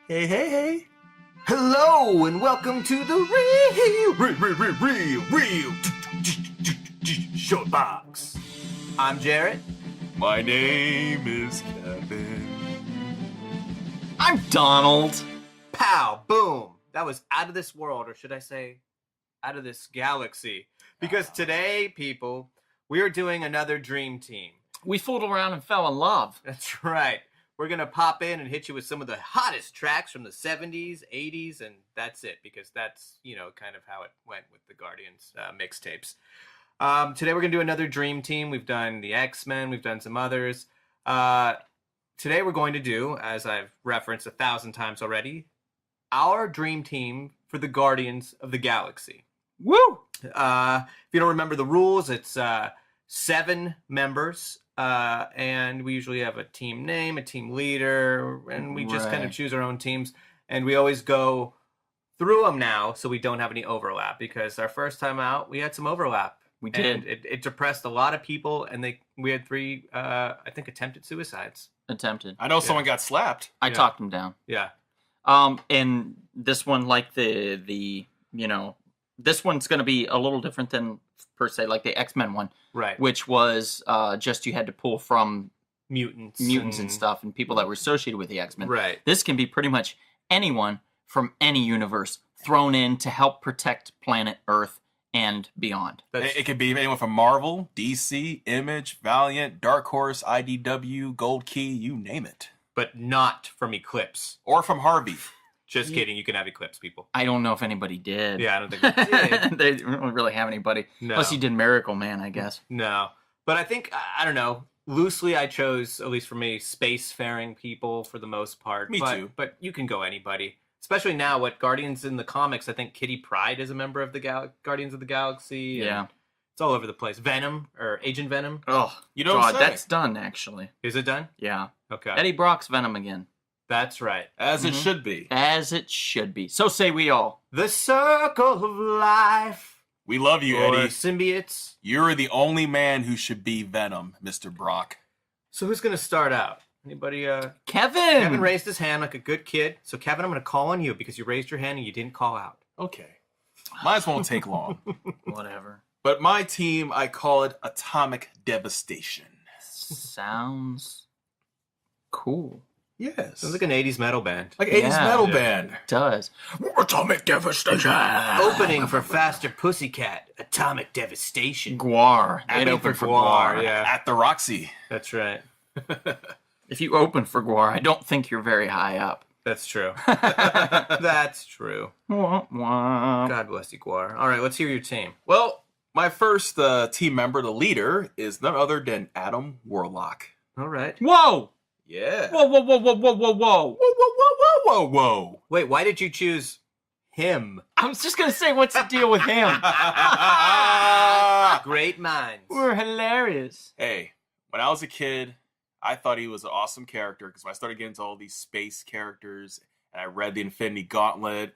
Hey, hey, hey. Hello and welcome to the real short box. I'm Jarrett. My name is Kevin. I'm Donald. Pow, boom. That was out of this world, or should I say out of this galaxy. Because today, people, we are doing another dream team. We fooled around and fell in love. That's right. We're going to pop in and hit you with some of the hottest tracks from the 70s, 80s, and that's it. Because that's, kind of how it went with the Guardians mixtapes. Today we're going to do another dream team. We've done the X-Men. We've done some others. Today we're going to do, as I've referenced 1,000 times already, our dream team for the Guardians of the Galaxy. Woo! If you don't remember the rules, it's 7 members, and we usually have a team name, a team leader, and we just kind of choose our own teams. And we always go through them now so we don't have any overlap, because our first time out, we had some overlap. We did. And it depressed a lot of people, and we had 3, I think, attempted suicides. Attempted. I know someone got slapped. I talked him down. Yeah. And this one, like this one's going to be a little different than, per se, like the X-Men one. Right. Which was just you had to pull from Mutants and stuff and people that were associated with the X-Men. Right. This can be pretty much anyone from any universe thrown in to help protect planet Earth and beyond. It could be anyone from Marvel, DC, Image, Valiant, Dark Horse, IDW, Gold Key, you name it. But not from Eclipse. Or from Harvey. Just kidding. You can have Eclipse, people. I don't know if anybody did. Yeah, I don't think they did. They don't really have anybody. No. Unless you did Miracle Man, I guess. No. But I think, I don't know, loosely I chose, at least for me, spacefaring people for the most part. Me too. But you can go anybody. Especially now, Guardians in the comics, I think Kitty Pryde is a member of the Guardians of the Galaxy. Yeah. It's all over the place. Venom, or Agent Venom. Oh, You don't God, say. that's done, actually. Is it done? Yeah. Okay. Eddie Brock's Venom again. That's right. As it should be. As it should be. So say we all. The circle of life. We love you, Or Eddie. symbiotes. You're the only man who should be Venom, Mr. Brock. So who's going to start out? Anybody? Kevin! Kevin raised his hand like a good kid. So Kevin, I'm going to call on you because you raised your hand and you didn't call out. Okay. Mine won't take long. Whatever. But my team, I call it Atomic Devastation. Sounds cool. Yes. Sounds like an 80s metal band. Like 80s Yeah. metal Yeah. band. It does. Atomic Devastation. Opening for Faster Pussycat, Atomic Devastation. Guar. It Opening opened for Guar, Guar. yeah. At the Roxy. That's right. If you open for Guar, I don't think you're very high up. That's true. That's true. Wah, wah. God bless you, Guar. All right, let's hear your team. Well, my first team member, the leader, is none other than Adam Warlock. All right. Whoa! Yeah. Whoa, whoa, whoa, whoa, whoa, whoa, whoa. Whoa, whoa, whoa, whoa, whoa, whoa. Wait, why did you choose him? I was just going to say, what's the deal with him? Great minds. We're hilarious. Hey, when I was a kid, I thought he was an awesome character because when I started getting into all these space characters, and I read the Infinity Gauntlet,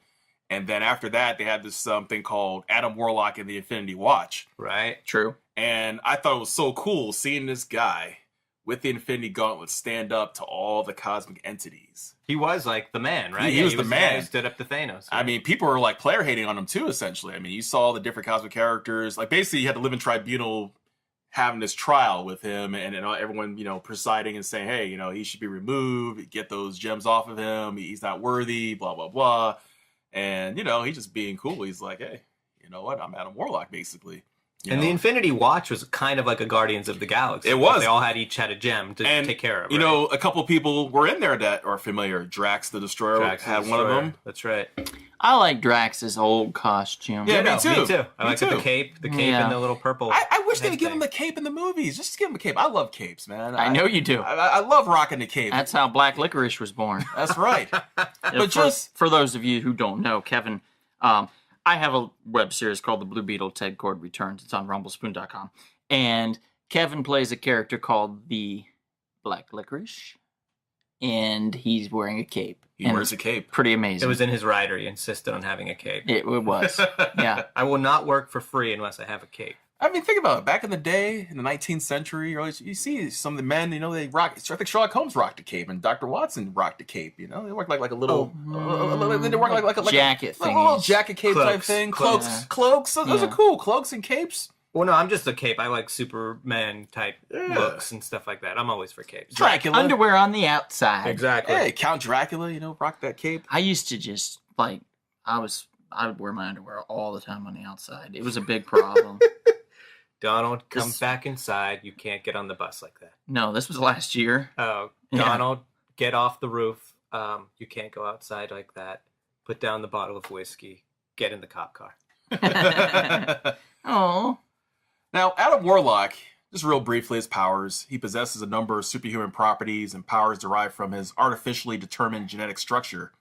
and then after that, they had this something called Adam Warlock and the Infinity Watch. Right? True. And I thought it was so cool seeing this guy with the Infinity Gauntlet stand up to all the cosmic entities. He was like the man, right? He was the guy man. who stood up to Thanos. I mean, people were like player hating on him too, essentially. I mean, you saw the different cosmic characters. Like, basically, you had the Living Tribunal having this trial with him, and everyone, presiding and saying, hey, he should be removed, get those gems off of him, he's not worthy, blah, blah, blah. And, he's just being cool. He's like, hey, you know what? I'm Adam Warlock, basically. And the Infinity Watch was kind of like a Guardians of the Galaxy. It was. They all each had a gem to take care of. You right? know, a couple people were in there that are familiar. Drax the Destroyer Drax had the one of Destroyer. them. That's right. I like Drax's old costume. Yeah, No, me too. I like the cape Yeah. and the little purple. I wish they would give thing. him the cape in the movies. Just give him a cape. I love capes, man. I know you do. I love rocking the cape. That's how Black Licorice was born. That's right. But for those of you who don't know, Kevin, I have a web series called The Blue Beetle Ted Cord Returns. It's on rumblespoon.com. And Kevin plays a character called the Black Licorice. And he's wearing a cape. He And wears a cape. Pretty amazing. It was in his rider. He insisted on having a cape. It was. Yeah. I will not work for free unless I have a cape. I mean, think about it. Back in the day, in the 19th century, you see some of the men, they rock. I think Sherlock Holmes rocked a cape, and Dr. Watson rocked a cape. They work like a little, they work like a jacket thing, a little jacket cape Cloaks. type thing. Cloaks. Cloaks. Those are cool. Cloaks and capes. Well, no, I'm just a cape. I like Superman type looks and stuff like that. I'm always for capes. Dracula. Underwear on the outside. Exactly. Hey, Count Dracula, rock that cape. I used to just I would wear my underwear all the time on the outside. It was a big problem. Donald, come back inside. You can't get on the bus like that. No, this was last year. Oh, Donald, get off the roof. You can't go outside like that. Put down the bottle of whiskey. Get in the cop car. Oh. Now, Adam Warlock, just real briefly, his powers. He possesses a number of superhuman properties and powers derived from his artificially determined genetic structure.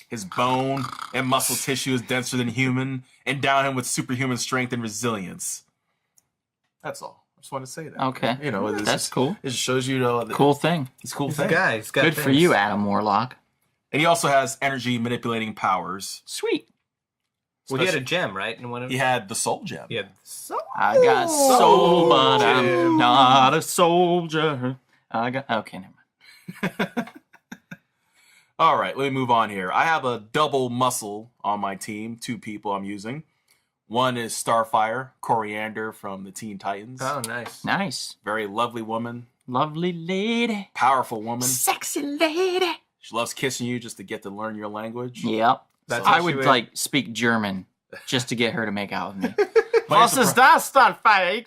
His bone and muscle tissue is denser than human, endow him with superhuman strength and resilience. That's all. I just wanted to say that. Okay. That's cool. It just shows you, cool thing. It's a cool He's thing. a guy. He's got Good things. for you, Adam Warlock. And he also has energy manipulating powers. Sweet. Well, he had a gem, right? In one of He had the soul gem. Yeah. So I got soul, but I'm Jim. not a soldier. Okay, never mind. All right, let me move on here. I have a double muscle on my team. 2 people I'm using. One is Starfire Corriander from the Teen Titans. Oh, nice. Nice. Very lovely woman. Lovely lady. Powerful woman. Sexy lady. She loves kissing you just to get to learn your language. Yep. That's I how she would speak German just to get her to make out with me. But here's, the Starfire?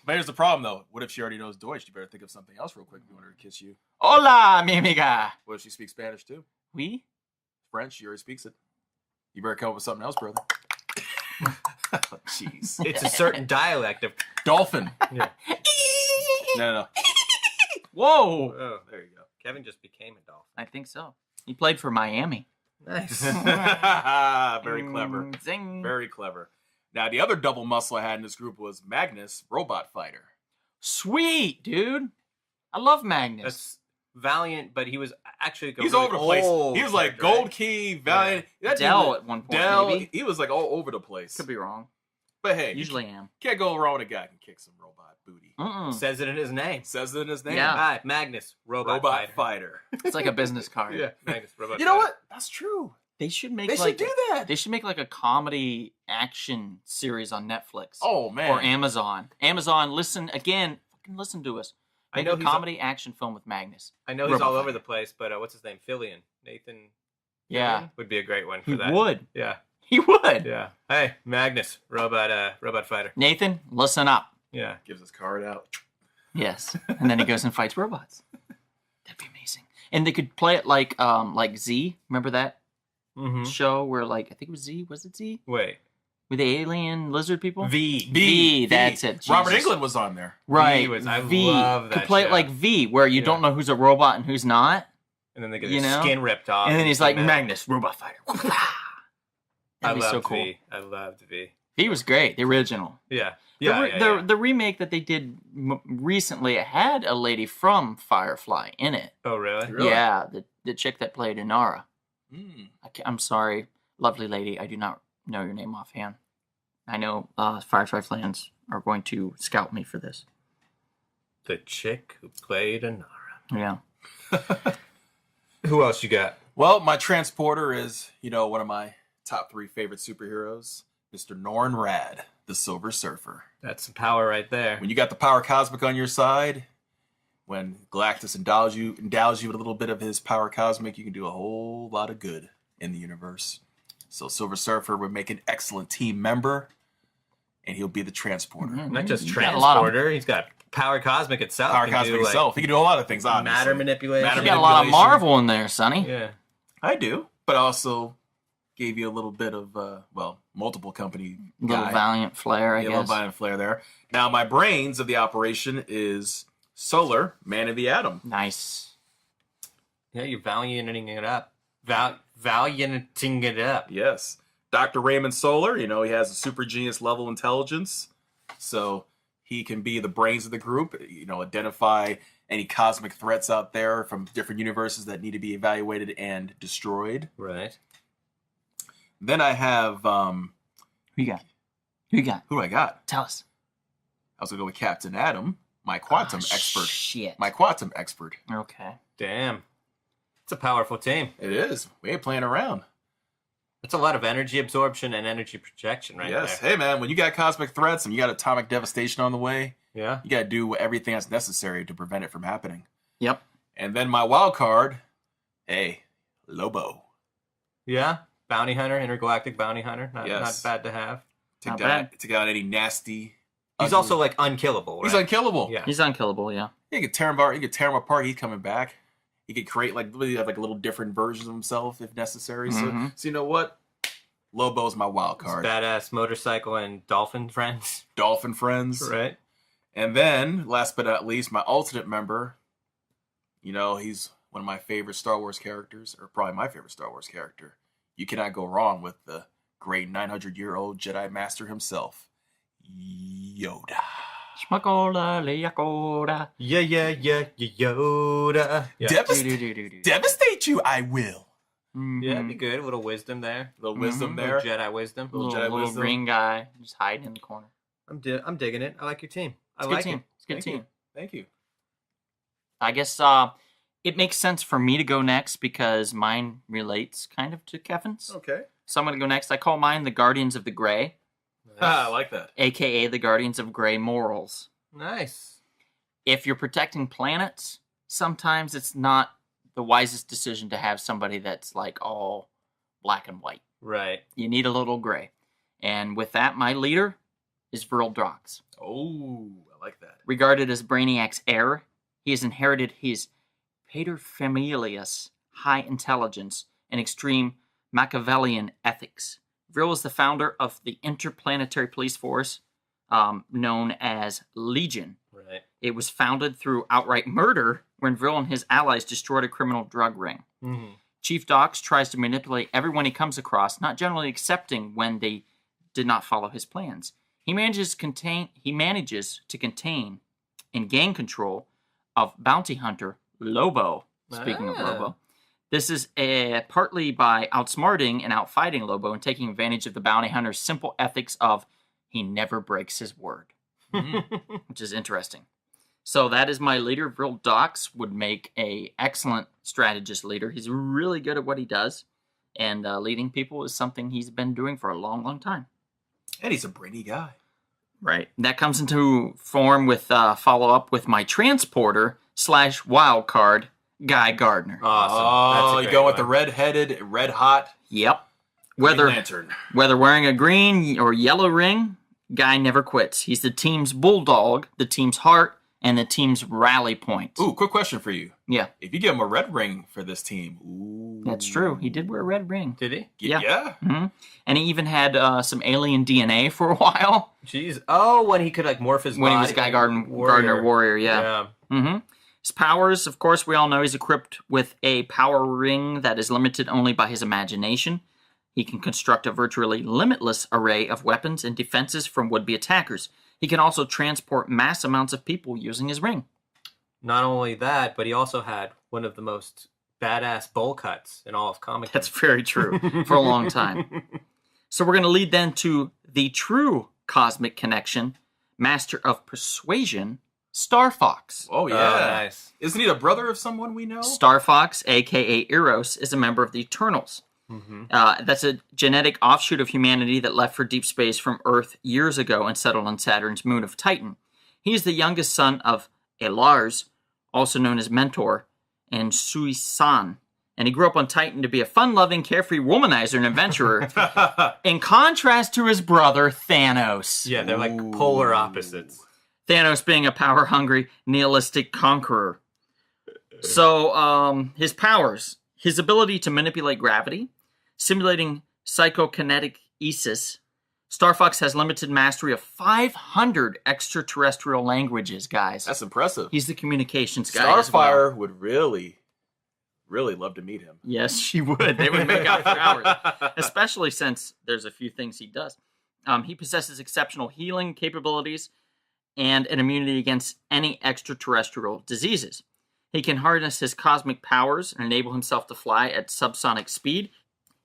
but here's the problem, though. What if she already knows Deutsch? You better think of something else real quick if you want her to kiss you. Hola, mi amiga. What if she speaks Spanish, too? Oui? French, she already speaks it. You better come up with something else, brother. Jeez. It's a certain dialect of. Dolphin. Yeah. No. Whoa. Oh, there you go. Kevin just became a dolphin. I think so. He played for Miami. Nice. Very clever. Zing. Very clever. Now, the other double muscle I had in this group was Magnus, robot fighter. Sweet, dude. I love Magnus. That's Valiant, but he was actually. He's all over the place. He was like Gold right? Key, Valiant. That Dell dude- at one point, Dell. maybe. He was like all over the place. Could be wrong. But hey, Usually am. can't go wrong with a guy who can kick some robot booty. Says it in his name. Says it in his name. Yeah. Hi, Magnus, robot Fighter. It's like a business card. Yeah, Magnus, robot. You know fighter. what? That's true. They should make They should do that. They should make like a comedy action series on Netflix. Oh man. Or Amazon. Amazon, listen again. Fucking listen to us. I Make know a he's comedy action film with Magnus. I know he's Robot all over fighter. the place, but what's his name? Nathan. Yeah. Fillion would be a great one for He that. would. Yeah, He would. yeah. Hey, Magnus, robot fighter. Nathan, listen up. Yeah. Gives his card out. Yes. And then he goes and fights robots. That'd be amazing. And they could play it like Z. Remember that Mm-hmm. show where I think it was Z. Was it Z? Wait. With the alien lizard people? V. That's it. Robert Jesus. Englund was on there. Right. I V. love that Could play show. it like V, where you don't know who's a robot and who's not. And then they get You their know? skin ripped off. And then he's like, come out. Magnus, robot fighter. I That'd be loved so cool. V. I loved V. V was great, the original. Yeah. The, Yeah. re- yeah, the, yeah. the remake that they did recently had a lady from Firefly in it. Oh, really? Really? Yeah, the chick that played Inara. Mm. I'm sorry, lovely lady. I do not know your name offhand. I know Firefly fans are going to scout me for this. The chick who played Anara. Yeah. Who else you got? Well, my transporter is, one of my top 3 favorite superheroes, Mr. Norrin Rad, the Silver Surfer. That's some power right there. When you got the power cosmic on your side, when Galactus endows you with a little bit of his power cosmic, you can do a whole lot of good in the universe. So Silver Surfer would make an excellent team member, and he'll be the transporter. Mhm. Not just He's got a lot of- transporter. He's got power cosmic itself. Power Can cosmic do, itself. He can do a lot of things, obviously. matter manipulation. Matter You got a lot of manipulation. Marvel in there, Sonny. Yeah. I do, but I also gave you a little bit of, multiple company Little guy. Valiant flair, I A little guess. Valiant flair there. Now, my brains of the operation is Solar, Man of the Atom. Nice. Yeah, you're valianting it up. Valianting it up. Yes. Dr. Raymond Solar, he has a super genius level intelligence. So he can be the brains of the group, identify any cosmic threats out there from different universes that need to be evaluated and destroyed. Right. Then I have Who you got? Who you got? Who do I got? Tell us. I was going to go with Captain Adam, my quantum expert. Shit. My quantum expert. Okay. Damn. It's a powerful team. It is. We ain't playing around. That's a lot of energy absorption and energy projection right Yes. there. Hey, man, when you got cosmic threats and you got atomic devastation on the way, Yeah. you got to do everything that's necessary to prevent it from happening. Yep. And then my wild card, hey, Lobo. Yeah. Bounty hunter, intergalactic bounty hunter. Not Yes. bad to have. Not bad. Take out any nasty. He's ugly- also like unkillable. Right? He's unkillable. Yeah. He's unkillable, yeah. You could tear him apart. You could tear him apart. He's coming back. He could create like little different versions of himself if necessary. Mhm. So you know what? Lobo's my wild card. Badass motorcycle and dolphin friends. Dolphin friends. Right. And then, last but not least, my alternate member. You know, he's one of my favorite Star Wars characters, or probably my favorite Star Wars character. You cannot go wrong with the great 900-year-old Jedi Master himself, Yoda. Shmakola, Leakoda. Yeah, Yoda. Yeah. Devastate you, I will. Yeah, it'd be good. A little wisdom there. A little wisdom Mhm. there. Little Jedi wisdom. Little Jedi Little wisdom. green guy just hiding in the corner. I'm digging it. I like your team. I It's a good like team. it. It's a good Thank team. you. Thank you. I guess it makes sense for me to go next because mine relates kind of to Kevin's. Okay. So I'm going to go next. I call mine the Guardians of the Gray, I like that. a.k.a. the Guardians of Gray Morals. Nice. If you're protecting planets, sometimes it's not the wisest decision to have somebody that's like all black and white. Right. You need a little gray. And with that, my leader is Drax. Oh, I like that. Regarded as Brainiac's heir, he has inherited his paterfamilias high intelligence and extreme Machiavellian ethics. Vril is the founder of the interplanetary police force known as Legion. Right. It was founded through outright murder when Vril and his allies destroyed a criminal drug ring. Mm-hmm. Chief Dox tries to manipulate everyone he comes across, not generally accepting when they did not follow his plans. He manages to contain and gain control of bounty hunter Lobo. Speaking of Lobo, this is partly by outsmarting and outfighting Lobo and taking advantage of the bounty hunter's simple ethics of he never breaks his word, which is interesting. So that is my leader. Vril Dox would make a excellent strategist leader. He's really good at what he does, and leading people is something he's been doing for a long, long time. And he's a brainy guy. Right. That comes into form with follow-up with my transporter / wild card, Guy Gardner. Awesome. Oh, That's you a go great with the one. red-headed, red-hot Yep. Green Lantern. Whether wearing a green or yellow ring, Guy never quits. He's the team's bulldog, the team's heart, and the team's rally point. Ooh, quick question for you. Yeah, If you give him a red ring for this team, ooh. that's true. He did wear a red ring. Did he? Yeah. Yeah. Hmm. And he even had some alien DNA for a while Jeez. Oh, when he could like morph his when he body. was Guy Gardner Warrior. Yeah. Hmm. His powers, of course, we all know he's equipped with a power ring that is limited only by his imagination. He can construct a virtually limitless array of weapons and defenses from would-be attackers. He can also transport mass amounts of people using his ring. Not only that, but he also had one of the most badass bowl cuts in all of comic. That's very true for a long time. So we're going to lead then to the true cosmic connection, master of persuasion, Starfox. Oh, yeah. Nice. Isn't he the brother of someone we know? Starfox, a.k.a. Eros, is a member of the Eternals. Mm-hmm. That's a genetic offshoot of humanity that left for deep space from Earth years ago and settled on Saturn's moon of Titan. He is the youngest son of Elars, also known as Mentor, and Sui-san. And he grew up on Titan to be a fun-loving, carefree womanizer and adventurer, in contrast to his brother, Thanos. Yeah, they're like polar opposites. Thanos being a power-hungry, nihilistic conqueror. So, his powers. His ability to manipulate gravity, simulating psychokinetic-esis. Starfox has limited mastery of 500 extraterrestrial languages, guys. That's impressive. He's the communications guy as well. Starfire would really love to meet him. Yes, she would. They would make out for hours. Especially since there's a few things he does. He possesses exceptional healing capabilities and an immunity against any extraterrestrial diseases. He can harness his cosmic powers and enable himself to fly at subsonic speed.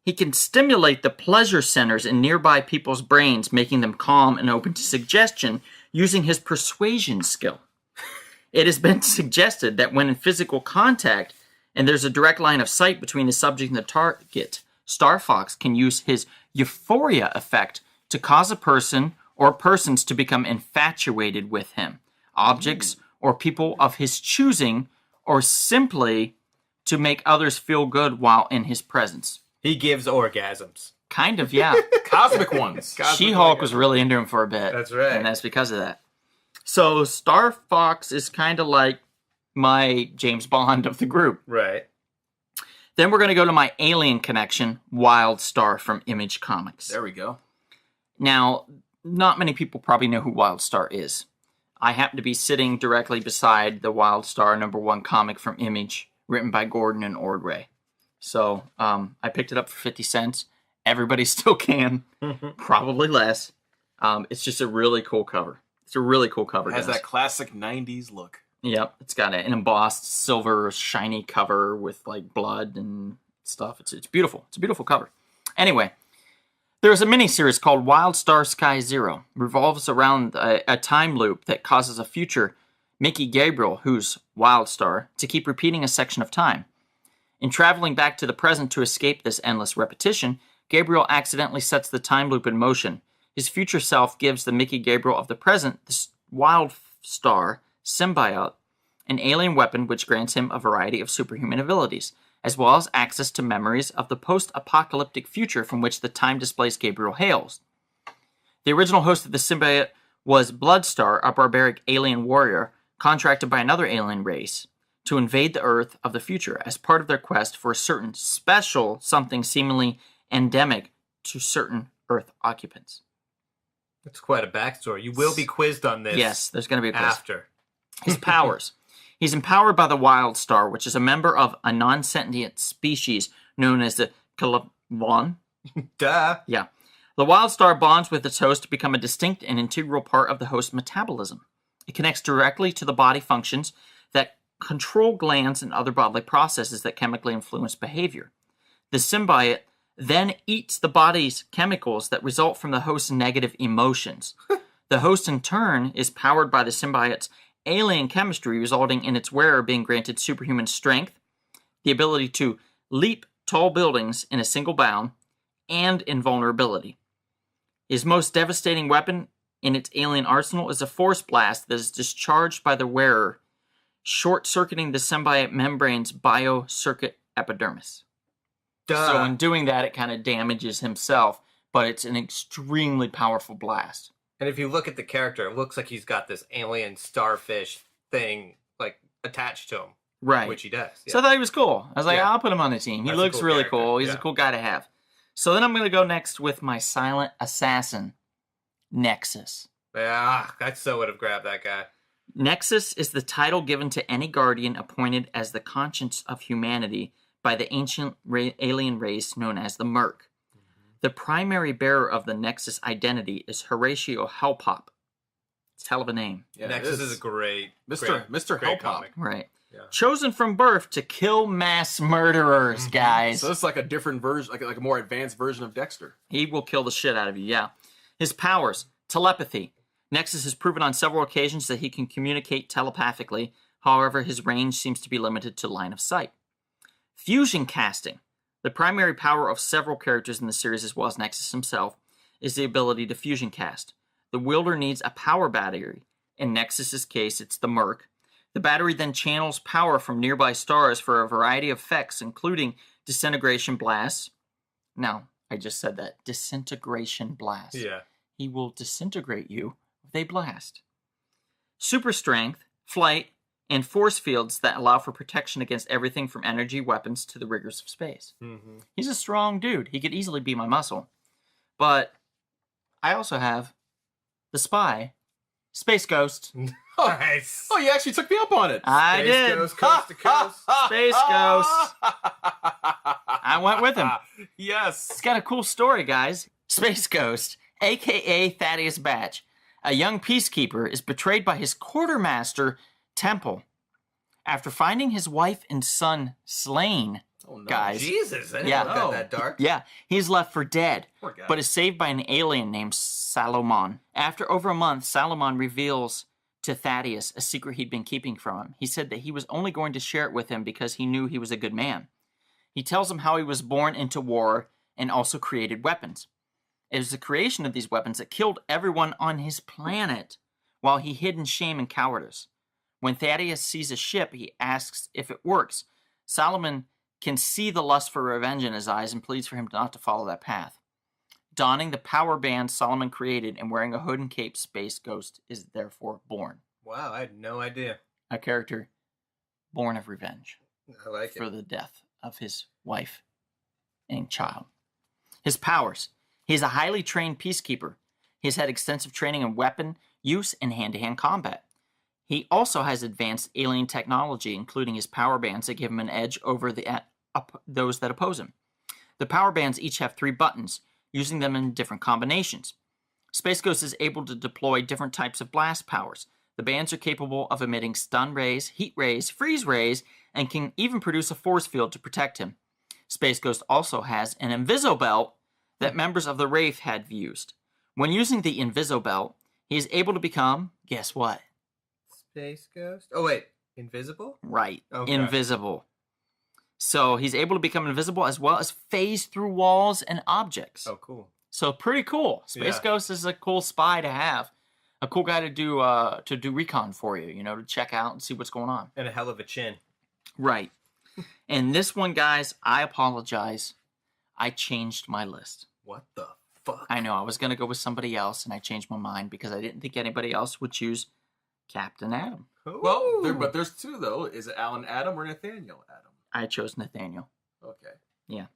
He can stimulate the pleasure centers in nearby people's brains, making them calm and open to suggestion using his persuasion skill. It has been suggested that when in physical contact, and there's a direct line of sight between the subject and the target, Starfox can use his euphoria effect to cause a person or persons to become infatuated with him, objects or people of his choosing, or simply to make others feel good while in his presence. He gives orgasms. Kind of, yeah. Cosmic ones. She-Hulk was really into him for a bit. That's right. And that's because of that. So Starfox is kind of like my James Bond of the group. Right. Then we're going to go to my alien connection, Wildstar from Image Comics. There we go. Now, not many people probably know who Wildstar is. I happen to be sitting directly beside the Wildstar #1 comic from Image, written by Gordon and Ordway. So I picked it up for 50 cents. Everybody still can. Probably less. It's just a really cool cover. It's a really cool cover. It has that classic 90s look. Yep. It's got an embossed silver shiny cover with like blood and stuff. It's beautiful. It's a beautiful cover. Anyway, there's a miniseries called Wildstar Sky Zero. Revolves around a time loop that causes a future Mickey Gabriel, who's Wildstar, to keep repeating a section of time. In traveling back to the present to escape this endless repetition, Gabriel accidentally sets the time loop in motion. His future self gives the Mickey Gabriel of the present, the Wildstar symbiote, an alien weapon which grants him a variety of superhuman abilities, as well as access to memories of the post-apocalyptic future from which the time-displaced Gabriel hails. The original host of the symbiote was Bloodstar, a barbaric alien warrior contracted by another alien race to invade the Earth of the future as part of their quest for a certain special something seemingly endemic to certain Earth occupants. That's quite a backstory. You will be quizzed on this. Yes, there's going to be a quiz. After. His powers. He's empowered by the Wildstar, which is a member of a non-sentient species known as the Kalabon. Duh. Yeah. The Wildstar bonds with its host to become a distinct and integral part of the host's metabolism. It connects directly to the body functions that control glands and other bodily processes that chemically influence behavior. The symbiote then eats the body's chemicals that result from the host's negative emotions. The host, in turn, is powered by the symbiote's alien chemistry, resulting in its wearer being granted superhuman strength, the ability to leap tall buildings in a single bound, and invulnerability. His most devastating weapon in its alien arsenal is a force blast that is discharged by the wearer, short-circuiting the symbiote membrane's bio-circuit epidermis. Duh. So in doing that, it kind of damages himself, but it's an extremely powerful blast. And if you look at the character, it looks like he's got this alien starfish thing like attached to him. Right. Which he does. Yeah. So I thought he was cool. I was like, Yeah. I'll put him on the team. He That's a looks cool really character. cool. He's Yeah. a cool guy to have. So then I'm going to go next with my silent assassin, Nexus. Yeah, I so would have grabbed that guy. Nexus is the title given to any guardian appointed as the conscience of humanity by the ancient alien race known as the Merc. The primary bearer of the Nexus identity is Horatio Hellpop. It's a hell of a name. Yeah, Nexus is a great Mr. great Hellpop. comic. Right. Yeah. Chosen from birth to kill mass murderers, guys. So it's like a different version, like a more advanced version of Dexter. He will kill the shit out of you, yeah. His powers, telepathy. Nexus has proven on several occasions that he can communicate telepathically. However, his range seems to be limited to line of sight. Fusion casting. The primary power of several characters in the series, as well as Nexus himself, is the ability to fusion cast. The wielder needs a power battery. In Nexus's case, it's the Merc. The battery then channels power from nearby stars for a variety of effects, including disintegration blasts. Now, I just said that. Disintegration blast. Yeah. He will disintegrate you with a blast. Super strength, flight, and force fields that allow for protection against everything from energy weapons to the rigors of space. Mm-hmm. He's a strong dude. He could easily be my muscle. But I also have the spy, Space Ghost. Nice. Oh, you actually took me up on it. I Space did. Ghost, coast to coast. Space Ghost. I went with him. Yes. It's got a cool story, guys. Space Ghost, a.k.a. Thaddeus Batch, a young peacekeeper, is betrayed by his quartermaster, Temple. After finding his wife and son slain Oh, no. guys. Jesus, I didn't Yeah. know it got that dark. Yeah, he's left for dead, Poor guy. but is saved by an alien named Salomon. After over a month, Salomon reveals to Thaddeus a secret he'd been keeping from him. He said that he was only going to share it with him because he knew he was a good man. He tells him how he was born into war and also created weapons. It was the creation of these weapons that killed everyone on his planet while he hid in shame and cowardice. When Thaddeus sees a ship, he asks if it works. Solomon can see the lust for revenge in his eyes and pleads for him not to follow that path. Donning the power band Solomon created and wearing a hood and cape, Space Ghost is therefore born. Wow, I had no idea. A character born of revenge I like for it. the death of his wife and child. His powers. He is a highly trained peacekeeper. He has had extensive training in weapon use and hand-to-hand combat. He also has advanced alien technology, including his power bands that give him an edge over those that oppose him. The power bands each have 3 buttons, using them in different combinations. Space Ghost is able to deploy different types of blast powers. The bands are capable of emitting stun rays, heat rays, freeze rays, and can even produce a force field to protect him. Space Ghost also has an Invisobelt that members of the Wraith had used. When using the Invisobelt, he is able to become, guess what? Space Ghost? Oh, wait. Invisible? Right. Okay. Invisible. So he's able to become invisible as well as phase through walls and objects. Oh, cool. So pretty cool. Space Yeah. Ghost is a cool spy to have. A cool guy to do recon for you, to check out and see what's going on. And a hell of a chin. Right. And this one, guys, I apologize. I changed my list. What the fuck? I know I was going to go with somebody else, and I changed my mind because I didn't think anybody else would choose Captain Adam. Well, but there's 2 though. Is it Alan Adam or Nathaniel Adam? I chose Nathaniel. Okay.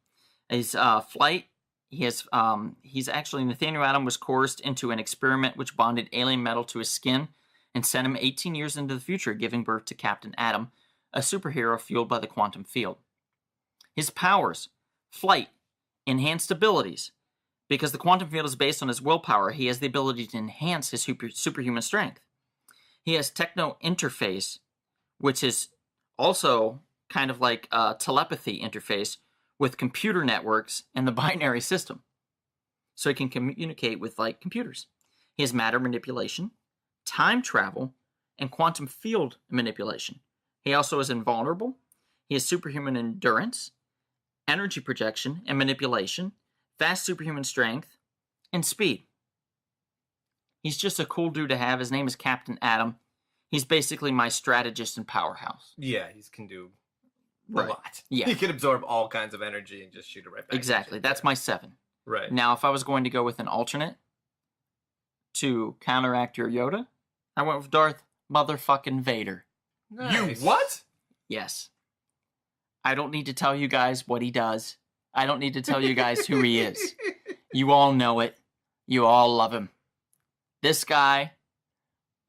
His flight, he's actually, Nathaniel Adam was coerced into an experiment which bonded alien metal to his skin and sent him 18 years into the future, giving birth to Captain Adam, a superhero fueled by the quantum field. His powers, flight, enhanced abilities. Because the quantum field is based on his willpower, he has the ability to enhance his superhuman strength. He has techno interface, which is also kind of like a telepathy interface with computer networks and the binary system. So he can communicate with computers. He has matter manipulation, time travel, and quantum field manipulation. He also is invulnerable. He has superhuman endurance, energy projection and manipulation, fast superhuman strength, and speed. He's just a cool dude to have. His name is Captain Adam. He's basically my strategist and powerhouse. Yeah, he can do a Right. lot. Yeah. He can absorb all kinds of energy and just shoot it right back. Exactly. That's my 7. Right. Now, if I was going to go with an alternate to counteract your Yoda, I went with Darth motherfucking Vader. Nice. You what? Yes. I don't need to tell you guys what he does. I don't need to tell you guys who he is. You all know it. You all love him. This guy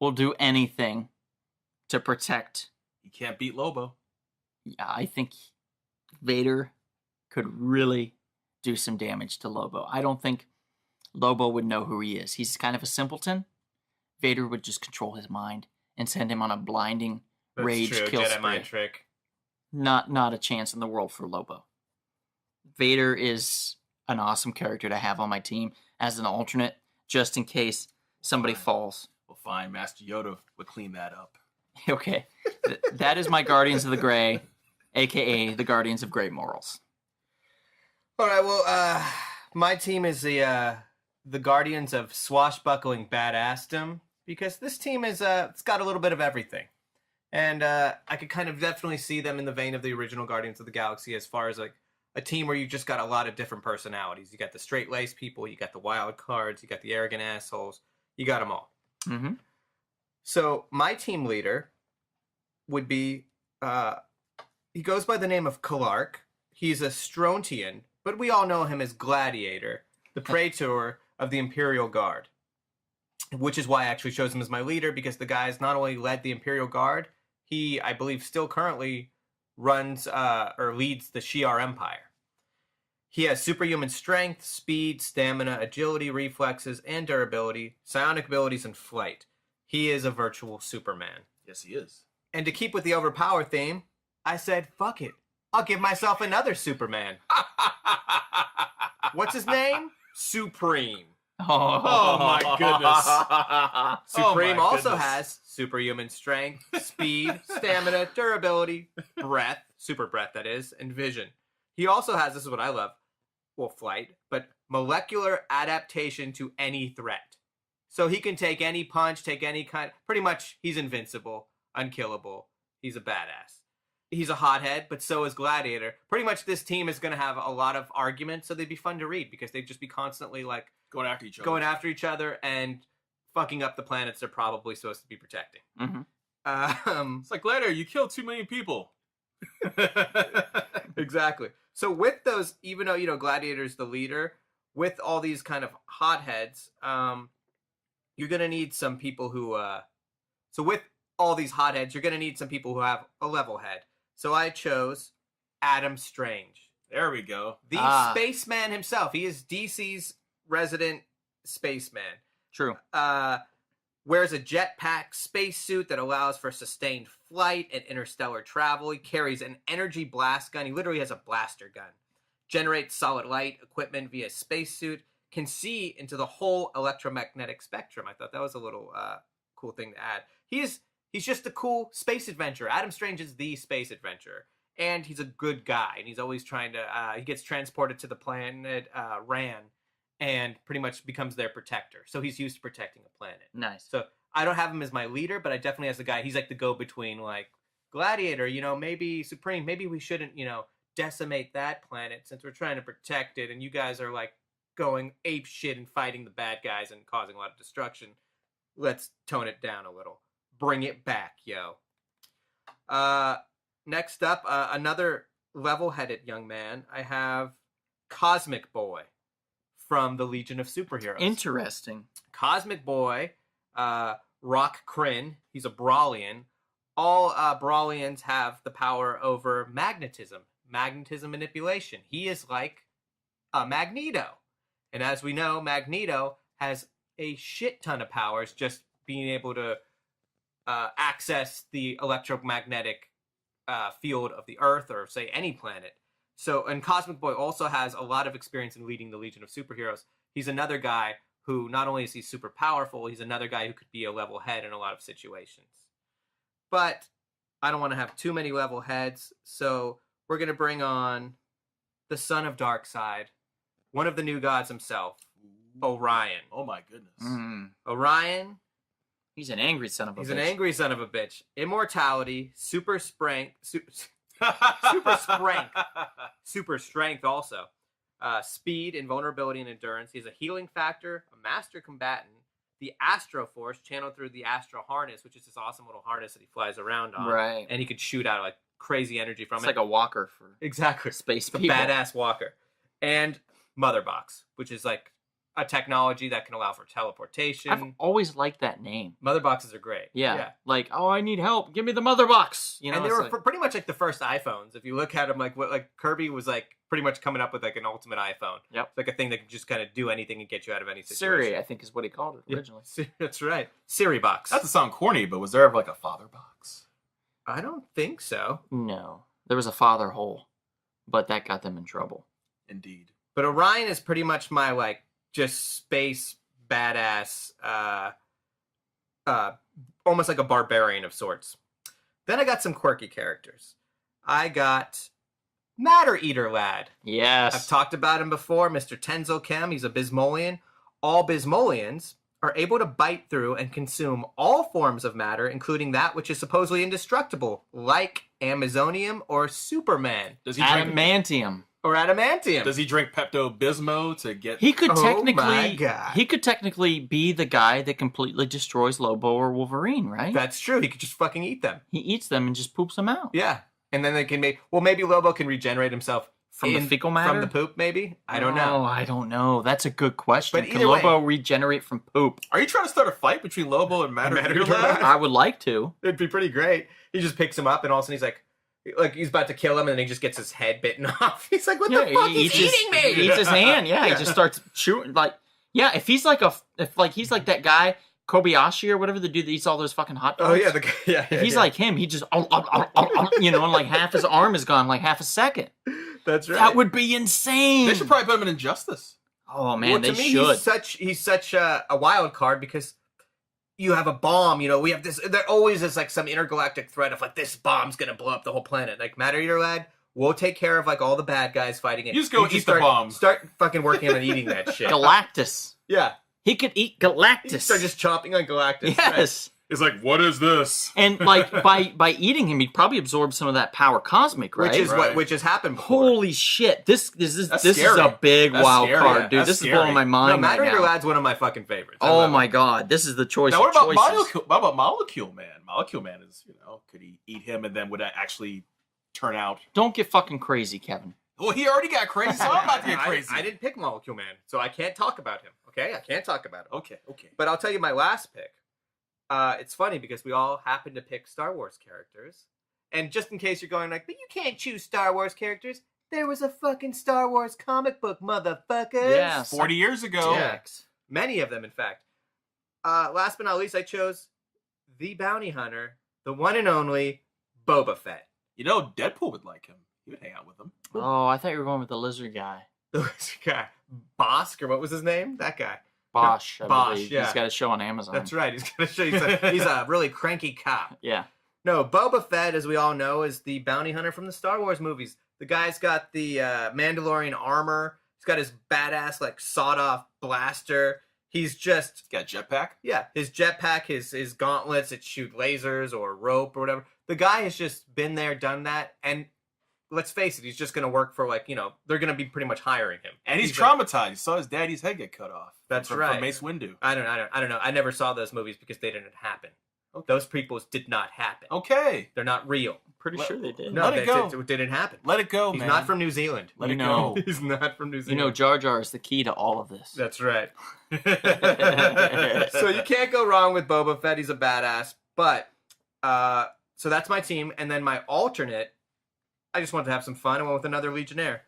will do anything to protect. You can't beat Lobo. Yeah, I think Vader could really do some damage to Lobo. I don't think Lobo would know who he is. He's kind of a simpleton. Vader would just control his mind and send him on a blinding That's rage true. kill Jedi spree. mind trick. Not a chance in the world for Lobo. Vader is an awesome character to have on my team as an alternate, just in case somebody falls. Well, fine. Master Yoda would clean that up. Okay. That is my Guardians of the Grey, a.k.a. the Guardians of Great Morals. All right. Well, my team is the Guardians of Swashbuckling Badassdom, because this team is it's got a little bit of everything, and I could kind of definitely see them in the vein of the original Guardians of the Galaxy, as far as like a team where you just got a lot of different personalities. You got the straight-laced people, you got the wild cards, you got the arrogant assholes, you got them all. Mm-hmm. So my team leader would be, he goes by the name of Kalark. He's a Strontian, but we all know him as Gladiator, the Praetor of the Imperial Guard, which is why I actually chose him as my leader, because the guy's not only led the Imperial Guard, he, I believe, still currently runs or leads the Shi'ar Empire. He has superhuman strength, speed, stamina, agility, reflexes, and durability, psionic abilities, and flight. He is a virtual Superman. Yes, he is. And to keep with the overpower theme, I said, fuck it. I'll give myself another Superman. What's his name? Supreme. Oh my goodness. Supreme my also goodness. has superhuman strength, speed, stamina, durability, breath, super breath that is, and vision. He also has, this is what I love, well, flight, but molecular adaptation to any threat. So he can take any punch, take any kind, pretty much he's invincible, unkillable. He's a badass. He's a hothead, but so is Gladiator. Pretty much this team is going to have a lot of arguments, so they'd be fun to read because they'd just be constantly like Going after each other. and fucking up the planets they're probably supposed to be protecting. Mm-hmm. It's like, Gladiator, you killed too many people. Exactly. So with those, even though, you know, Gladiator's the leader, with all these kind of hotheads, you're going to need some people who, so with all these hotheads, you're going to need some people who have a level head. So I chose Adam Strange. There we go. The spaceman himself. He is DC's resident spaceman. True. Wears a jetpack spacesuit that allows for sustained flight and interstellar travel. He carries an energy blast gun. He literally has a blaster gun. Generates solid light equipment via spacesuit. Can see into the whole electromagnetic spectrum. I thought that was a little cool thing to add. He's just a cool space adventurer. Adam Strange is the space adventurer. And he's a good guy. And he's always trying to... he gets transported to the planet Ran and pretty much becomes their protector. So he's used to protecting a planet. Nice. So I don't have him as my leader, but I definitely as a guy, he's like the go-between, like, Gladiator, you know, maybe Supreme, maybe we shouldn't, you know, decimate that planet since we're trying to protect it, and you guys are, like, going ape shit and fighting the bad guys and causing a lot of destruction. Let's tone it down a little. Bring it back, yo. Next up, another level-headed young man. I have Cosmic Boy from the Legion of Superheroes. Interesting. Cosmic Boy, Rock Kryn, he's a Brawlian. All Brawlians have the power over magnetism manipulation. He is like a Magneto. And as we know, Magneto has a shit ton of powers, just being able to access the electromagnetic field of the Earth or, say, any planet. So, and Cosmic Boy also has a lot of experience in leading the Legion of Superheroes. He's another guy who not only is he super powerful, he's another guy who could be a level head in a lot of situations. But I don't want to have too many level heads, so we're going to bring on the son of Darkseid, one of the new gods himself, Orion. Oh my goodness. Mm. Orion, He's an angry son of a bitch. he's an angry son of a bitch. Immortality, super strength also. Speed, invulnerability, and endurance. He has a healing factor, a master combatant, the Astro Force channeled through the Astro Harness, which is this awesome little harness that he flies around on. Right. And he could shoot out like crazy energy from It's it. like a walker for Exactly. space It's a people. badass walker. And Mother Box, which is like a technology that can allow for teleportation. I've always liked that name. Mother Boxes are great. Yeah. Like, oh, I need help. Give me the mother box. You know, And they it's were like- pretty much like the first iPhones. If you look at them, like what like Kirby was like pretty much coming up with like an ultimate iPhone. Yep. It's like a thing that can just kind of do anything and get you out of any situation. Siri, I think is what he called it Yeah. originally. That's right. Siri Box. Not to sound corny, but was there ever like a father box? I don't think so. No. There was a father hole, but that got them in trouble. Indeed. But Orion is pretty much my like just space badass, almost like a barbarian of sorts. Then I got some quirky characters. I got Matter Eater Lad. Yes. I've talked about him before, Mr. Tenzo Chem. He's a Bismolian. All Bismolians are able to bite through and consume all forms of matter, including that which is supposedly indestructible, like Amazonium or Superman Does he drink? Adamantium. or Adamantium. Does he drink Pepto Bismol to get? He could Oh my technically God. he could technically be the guy that completely destroys Lobo or Wolverine, right? That's true. He could just fucking eat them. He eats them and just poops them out. Yeah. And then they can maybe Lobo can regenerate himself From the fecal matter? From the poop, maybe? I don't know. Oh, I don't know. That's a good question. But Can either way- Lobo regenerate from poop? Are you trying to start a fight between Lobo and Matter Matter Eater Eater Lad? Lad? I would like to. It'd be pretty great. He just picks him up and all of a sudden he's like he's about to kill him and then he just gets his head bitten off. He's like, what the fuck? He's eating me! He eats his hand. Yeah, Yeah. he just starts shooting. Like, yeah, if he's like he's like that guy Kobayashi or whatever, the dude that eats all those fucking hot dogs. Oh yeah, yeah. If he's like him, he just you know, and like half his arm is gone, like half a second. That's right. That would be insane. They should probably put him in Injustice. Oh man, well, they to me, should. He's such a wild card because you have a bomb. You know, we have this. There always is like some intergalactic threat of like this bomb's gonna blow up the whole planet. Like Matter Eater Lad, we'll take care of like all the bad guys fighting it. You just go eat the bomb. Start fucking working on eating that shit. Galactus. Yeah, He could eat you Galactus. start just chomping on Galactus. Yes. It's like, what is this? And like by eating him, he'd probably absorb some of that power cosmic, right? Which has happened before. Holy shit! This is scary. a big That's wild scary. card, dude. That's this scary. is blowing my mind. No, Matter right Eater now. Lad's one of my fucking favorites. I Oh love my him. god, this is the choice. Now, what of about choices. What about Molecule Man? Molecule Man is, you know, could he eat him and then would that actually turn out? Don't get fucking crazy, Kevin. Well, he already got crazy, so I'm about to get crazy. I didn't pick Molecule Man, so I can't talk about him. Okay, I can't talk about him. Okay. But I'll tell you my last pick. It's funny because we all happen to pick Star Wars characters. And just in case you're going like, but you can't choose Star Wars characters. There was a fucking Star Wars comic book, motherfuckers. Yes. 40 years ago. Yeah. Many of them, in fact. Last but not least, I chose the bounty hunter, the one and only Boba Fett. You know, Deadpool would like him. He would hang out with him. Oh, I thought you were going with the lizard guy. This guy, Bosk, or what was his name? That guy. Bosch. I Bosch, believe. yeah. He's got a show on Amazon. That's right. He's gonna show you. He's a really cranky cop. Yeah. No, Boba Fett, as we all know, is the bounty hunter from the Star Wars movies. The guy's got the Mandalorian armor. He's got his badass, like, sawed-off blaster. He's just... Got a jetpack. Yeah, his jetpack, his gauntlets that shoot lasers or rope or whatever. The guy has just been there, done that, and let's face it, he's just going to work for, like, you know, they're going to be pretty much hiring him. And he's traumatized. He saw his daddy's head get cut off. That's from right. Mace Windu. I don't know. I never saw those movies because they didn't happen. Okay. Those prequels did not happen. Okay. They're not real. Pretty sure they did. No, Let it go. It didn't happen. Let it go, He's man. not from New Zealand. Let You it know. go. He's not from New You Zealand. know, Jar Jar is the key to all of this. That's right. So you can't go wrong with Boba Fett. He's a badass. But, so that's my team. And then my alternate, I just wanted to have some fun. I went with another Legionnaire.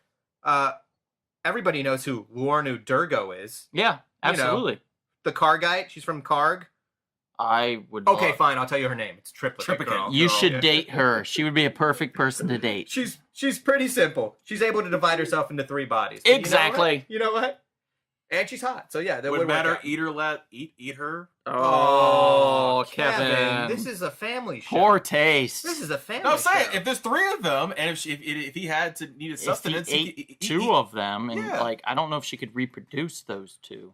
Everybody knows who Lornu Durgo is. Yeah, absolutely. The Kargite. She's from Karg. I would. Okay, fine. I'll tell you her name. It's Triplicate Girl. You Girl. should Yeah. date her. She would be a perfect person to date. She's pretty simple. She's able to divide herself into 3 bodies. Exactly. You know what? And she's hot. So yeah, that Would would work matter. out. Eat her. Oh, Kevin. This is a family show. Poor taste. This is a family No, I'm saying show. if there's 3 of them, and if he had to needed sustenance, If he ate 2 of them, and Yeah. like I don't know if she could reproduce those 2.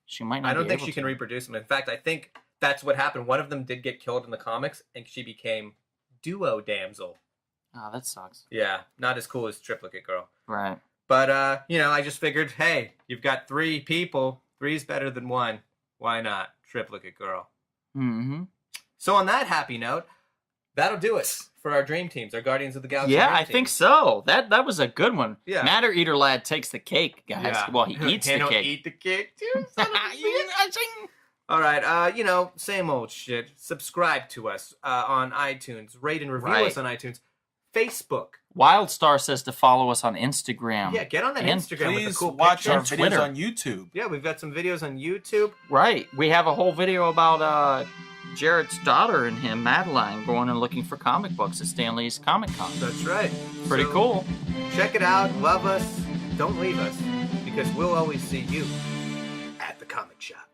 She might not. I don't be think able she to. can reproduce them. In fact, I think that's what happened. One of them did get killed in the comics, and she became Duo Damsel. Oh, that sucks. Yeah, not as cool as Triplicate Girl. Right. But, you know, I just figured, hey, you've got 3 people. 3's better than 1. Why not? Triplicate Girl. Mm-hmm. So on that happy note, that'll do it for our dream teams, our Guardians of the Galaxy Yeah, dream I think teams. so. That was a good one. Yeah. Matter Eater Lad takes the cake, guys. Yeah. Well, he eats the He'll cake. eat the cake, too. son of a bitch. All right, you know, same old shit. Subscribe to us on iTunes. Rate and review Right. us on iTunes. Facebook. Wildstar says to follow us on Instagram. Yeah, get on that And Instagram with Please the cool watch our pictures. videos Twitter. on YouTube. Yeah, we've got some videos on YouTube. Right. We have a whole video about Jarrett's daughter and him, Madeline, going and looking for comic books at Stanley's Comic Con. That's right. Pretty So, cool. Check it out. Love us. Don't leave us. Because we'll always see you at the comic shop.